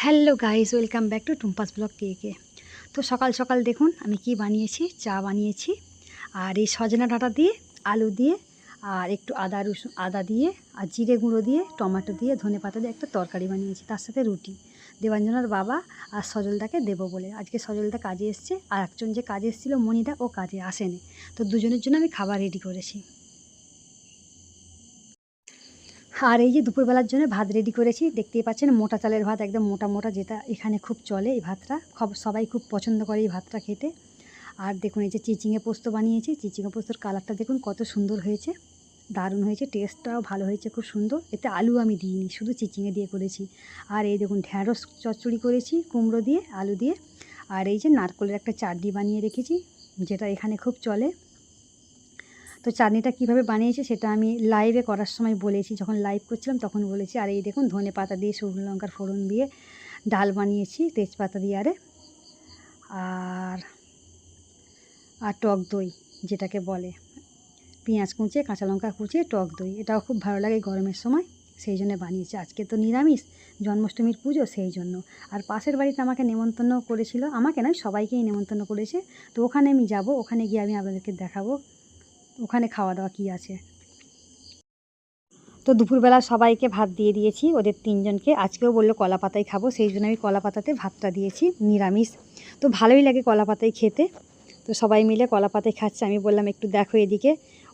Hello guys, welcome back to Tumpa's blog কে। তো সকাল সকাল দেখুন আমি কি বানিয়েছি। চা বানিয়েছি আর এই সজনা ডাঁটা দিয়ে, আলু দিয়ে আর একটু আদা দিয়ে আর জিরে গুঁড়ো দিয়ে, টমেটো দিয়ে, ধনেপাতা দিয়ে একটা তরকারি বানিয়েছি। তার সাথে রুটি দেবাঞ্জনার বাবা আর সজলদাকে দেবো বলে। আজকে সজলদা কাজে এসছে আর একজন যে কাজে এসেছিলো মনিদা, ও কাজে আসেনি। তো দুজনের জন্য আমি খাবার রেডি করেছি। আর এই যে দুপুরবেলার জন্য ভাত রেডি করেছি, দেখতেই পাচ্ছেন মোটা চালের ভাত, একদম মোটা মোটা, যেটা এখানে খুব চলে। এই ভাতটা সবাই খুব পছন্দ করে এই ভাতটা খেতে। আর দেখুন এই যে চিচিঙে পোস্ত বানিয়েছি, চিচিঙে পোস্তর কালারটা দেখুন কত সুন্দর হয়েছে, দারুণ হয়েছে, টেস্টটাও ভালো হয়েছে, খুব সুন্দর। এতে আলু আমি দিইনি, শুধু চিচিঙে দিয়ে করেছি। আর এই দেখুন ঢ্যাঁড়স চচ্চড়ি করেছি কুমড়ো দিয়ে, আলু দিয়ে। আর এই যে নারকেলের একটা চাটনি বানিয়ে রেখেছি, যেটা এখানে খুব চলে। তো চাটনিটা কীভাবে বানিয়েছি সেটা আমি লাইভে করার সময় বলেছি, যখন লাইভ করছিলাম তখন বলেছি। আর এই দেখুন ধনে পাতা দিয়ে, শুকনো লঙ্কার ফোড়ন দিয়ে ডাল বানিয়েছি তেজপাতা দিয়ে। আর আর টক দই যেটাকে বলে, পেঁয়াজ কুঁচে কাঁচা লঙ্কা কুচে টক দই, এটাও খুব ভালো লাগে গরমের সময়, সেই জন্য বানিয়েছি। আজকে তো নিরামিষ, জন্মাষ্টমীর পুজো, সেই জন্য। আর পাশের বাড়িতে আমাকে নেমন্তন্ন করেছিল, আমাকে নয় সবাইকেই নেমন্তন্ন করেছে। তো ওখানে আমি যাব, ওখানে গিয়ে আমি আপনাদেরকে দেখাবো ওখানে খাওয়া দাওয়া কী আছে। তো দুপুরবেলা সবাইকে ভাত দিয়ে দিয়েছি, ওদের তিনজনকে। আজকেও বললো কলা পাতায় খাবো, সেই জন্য আমি কলা পাতাতে ভাতটা দিয়েছি, নিরামিষ। তো ভালোই লাগে কলা পাতায় খেতে। তো সবাই মিলে কলা পাতায় খাচ্ছে। আমি বললাম একটু দেখো এদিকে,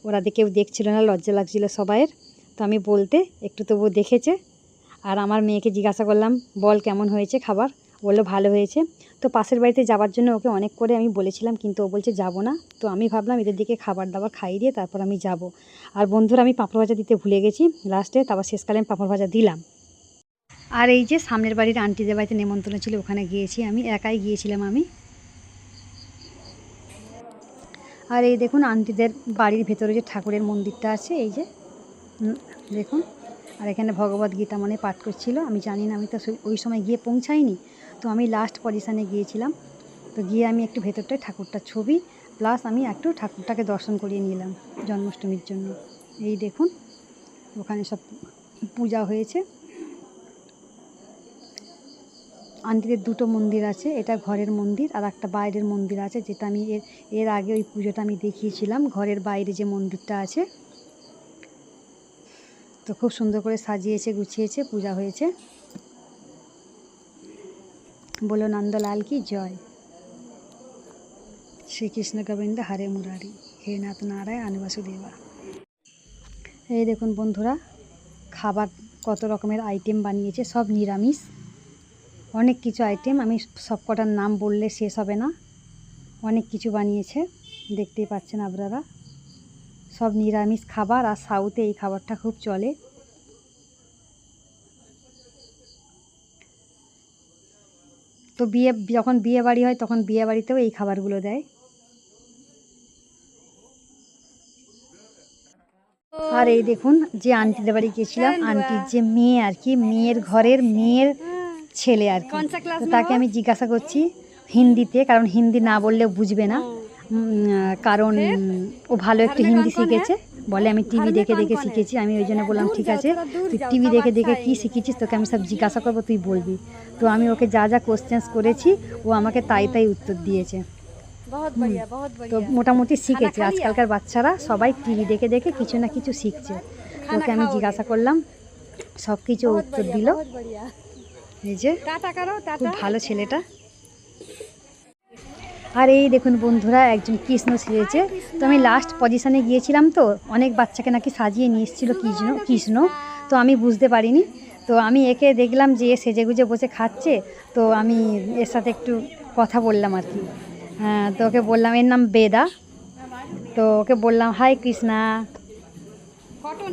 ওরা কেউ দেখছিল না, লজ্জা লাগছিলো সবাইয়ের। তো আমি বলতে একটু তবু দেখেছে। আর আমার মেয়েকে জিজ্ঞাসা করলাম, বল কেমন হয়েছে খাবার, বললো ভালো হয়েছে। তো পাশের বাড়িতে যাওয়ার জন্য ওকে অনেক করে আমি বলেছিলাম, কিন্তু ও বলছে যাব না। তো আমি ভাবলাম এদের দিকে খাবার দাবার খাইয়ে দিয়ে তারপর আমি যাব। আর বন্ধুরা আমি পাঁপড় ভাজা দিতে ভুলে গেছি লাস্টে, তারপর শেষকালে আমি পাঁপড় ভাজা দিলাম। আর এই যে সামনের বাড়ির আন্টিদের বাড়িতে নেমন্তন্ন ছিল, ওখানে গিয়েছি, আমি একাই গিয়েছিলাম আমি। আর এই দেখুন আন্টিদের বাড়ির ভেতরে যে ঠাকুরের মন্দিরটা আছে, এই যে দেখুন। আর এখানে ভগবদ গীতা মানে পাঠ করছিল, আমি জানি না, আমি তো ওই সময় গিয়ে পৌঁছাইনি। তো আমি লাস্ট পজিশানে গিয়েছিলাম। তো গিয়ে আমি একটু ভেতরটায় ঠাকুরটার ছবি প্লাস আমি একটু ঠাকুরটাকে দর্শন করিয়ে নিলাম জন্মাষ্টমীর জন্য। এই দেখুন ওখানে সব পূজা হয়েছে। আন্টিদের দুটো মন্দির আছে, এটা ঘরের মন্দির আর একটা বাইরের মন্দির আছে, যেটা আমি এর আগে ওই পুজোটা আমি দেখিয়েছিলাম। ঘরের বাইরে যে মন্দিরটা আছে, তো খুব সুন্দর করে সাজিয়েছে, গুছিয়েছে, পূজা হয়েছে। বলো নন্দলাল কি জয়, শ্রীকৃষ্ণ গোবিন্দ হরে মুরারি, হে নাথ নারায়ণ বাসুদেবা। এই দেখুন বন্ধুরা খাবার কত রকমের আইটেম বানিয়েছে, সব নিরামিষ, অনেক কিছু আইটেম, আমি সব কটার নাম বললে শেষ হবে না, অনেক কিছু বানিয়েছে, দেখতেই পাচ্ছেন আপনারা। সব নিরামিষ খাবার, আর সাউথে এই খাবারটা খুব চলে। তো যখন বিয়ে বাড়ি হয় তখন বিয়ে বাড়িতেও এই খাবারগুলো দেয়। আর এই দেখুন যে আন্টিদের বাড়ি গিয়েছিলাম, আন্টির যে মেয়ে আর কি, মেয়ের ঘরের মেয়ের ছেলে আর কি, তো তাকে আমি জিজ্ঞাসা করছি হিন্দিতে, কারণ হিন্দি না বললেও বুঝবে না, কারণ ও ভালো একটু হিন্দি শিখেছে বলে, আমি টিভি দেখে দেখে শিখেছি। আমি ওই জন্য বললাম ঠিক আছে, তুই টিভি দেখে দেখে কী শিখেছিস, তোকে আমি সব জিজ্ঞাসা করবো, তুই বলবি। তো আমি ওকে যা যা কোশ্চেন্স করেছি ও আমাকে তাই তাই উত্তর দিয়েছে। তো মোটামুটি শিখেছে। আজকালকার বাচ্চারা সবাই টিভি দেখে দেখে কিছু না কিছু শিখছে। ওকে আমি জিজ্ঞাসা করলাম, সব কিছু উত্তর দিল। এই যে খুব ভালো ছেলেটা। আর এই দেখুন বন্ধুরা একজন কৃষ্ণ সেজেছে। তো আমি লাস্ট পজিশানে গিয়েছিলাম, তো অনেক বাচ্চাকে নাকি সাজিয়ে নিয়ে এসেছিলো কৃষ্ণ, তো আমি বুঝতে পারিনি। তো আমি একে দেখলাম যে এ সেজেগুজে বসে খাচ্ছে, তো আমি এর সাথে একটু কথা বললাম আর কি। তো ওকে বললাম, এর নাম বেদা, তো ওকে বললাম হাই কৃষ্ণা,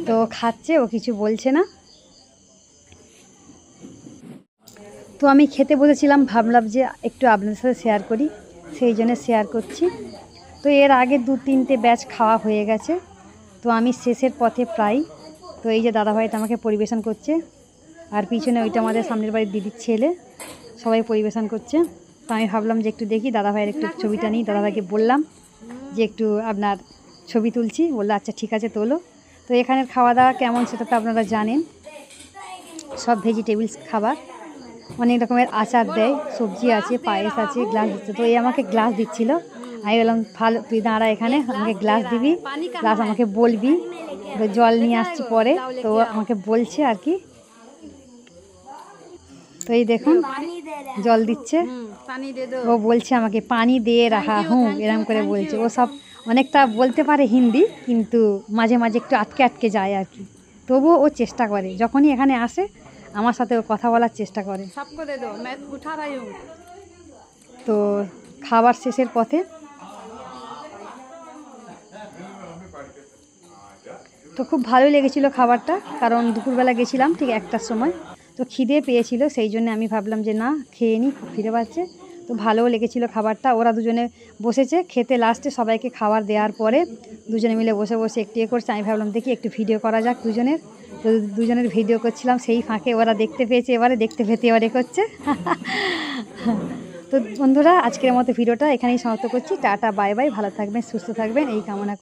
তো খাচ্ছে, ও কিছু বলছে না। তো আমি খেতে বসেছিলাম, ভাবলাম যে একটু আপনাদের সাথে শেয়ার করি, সেই জন্য শেয়ার করছি। তো এর আগে 2-3টে ব্যাচ খাওয়া হয়ে গেছে, তো আমি শেষের পথে প্রায়। তো এই যে দাদাভাইটা আমাকে পরিবেশন করছে, আর পিছনে ওইটা আমাদের সামনের বাড়ির দিদির ছেলে, সবাই পরিবেশন করছে। তো আমি ভাবলাম যে একটু দেখি দাদাভাইয়ের একটু ছবিটা নিই। দাদাভাইকে বললাম যে একটু আপনার ছবি তুলছি, বললো আচ্ছা ঠিক আছে তোলো। তো এখানের খাওয়া দাওয়া কেমন সেটা তো আপনারা জানেন, সব ভেজিটেবলস খাবার। অনেক রকমের আচার দেয়, সবজি আছে, পায়েস আছে, গ্লাস দিচ্ছে। তো এই আমাকে গ্লাস দিচ্ছিল। আমি বললাম ভালো, তুই দাঁড়া এখানে, আমাকে গ্লাস দিবি, গ্লাস আমাকে বলবি। তো জল নিয়ে আসছি পরে, তো আমাকে বলছে আর কি। তো এই দেখুন জল দিচ্ছে, ও বলছে আমাকে পানি দিয়ে রাখা হুঁ, এরম করে বলছে। ও সব অনেকটা বলতে পারে হিন্দি, কিন্তু মাঝে মাঝে একটু আটকে আটকে যায় আর কি। তবুও ও চেষ্টা করে, যখনই এখানে আসে আমার সাথে ও কথা বলার চেষ্টা করে। তো খাবার শেষের পথে, তো খুব ভালোই লেগেছিলো খাবারটা, কারণ দুপুরবেলা গেছিলাম ঠিক 1টার সময়। তো খিদে পেয়েছিল, সেই জন্য আমি ভাবলাম যে না খেয়ে নিই, খুব খিদে পাচ্ছে। তো ভালোও লেগেছিলো খাবারটা। ওরা দুজনে বসেছে খেতে, লাস্টে সবাইকে খাবার দেওয়ার পরে দুজনে মিলে বসে বসে একটু করছে। আমি ভাবলাম দেখি একটু ভিডিও করা যাক দুজনের। তো দুজনের ভিডিও করছিলাম, সেই ফাঁকে ওরা দেখতে পেয়েছে, এবারে দেখতে পেতে এবারে করছে। তো বন্ধুরা, আজকের মতো ভিডিওটা এখানেই সমাপ্ত করছি। টাটা বাই বাই, ভালো থাকবেন, সুস্থ থাকবেন এই কামনা।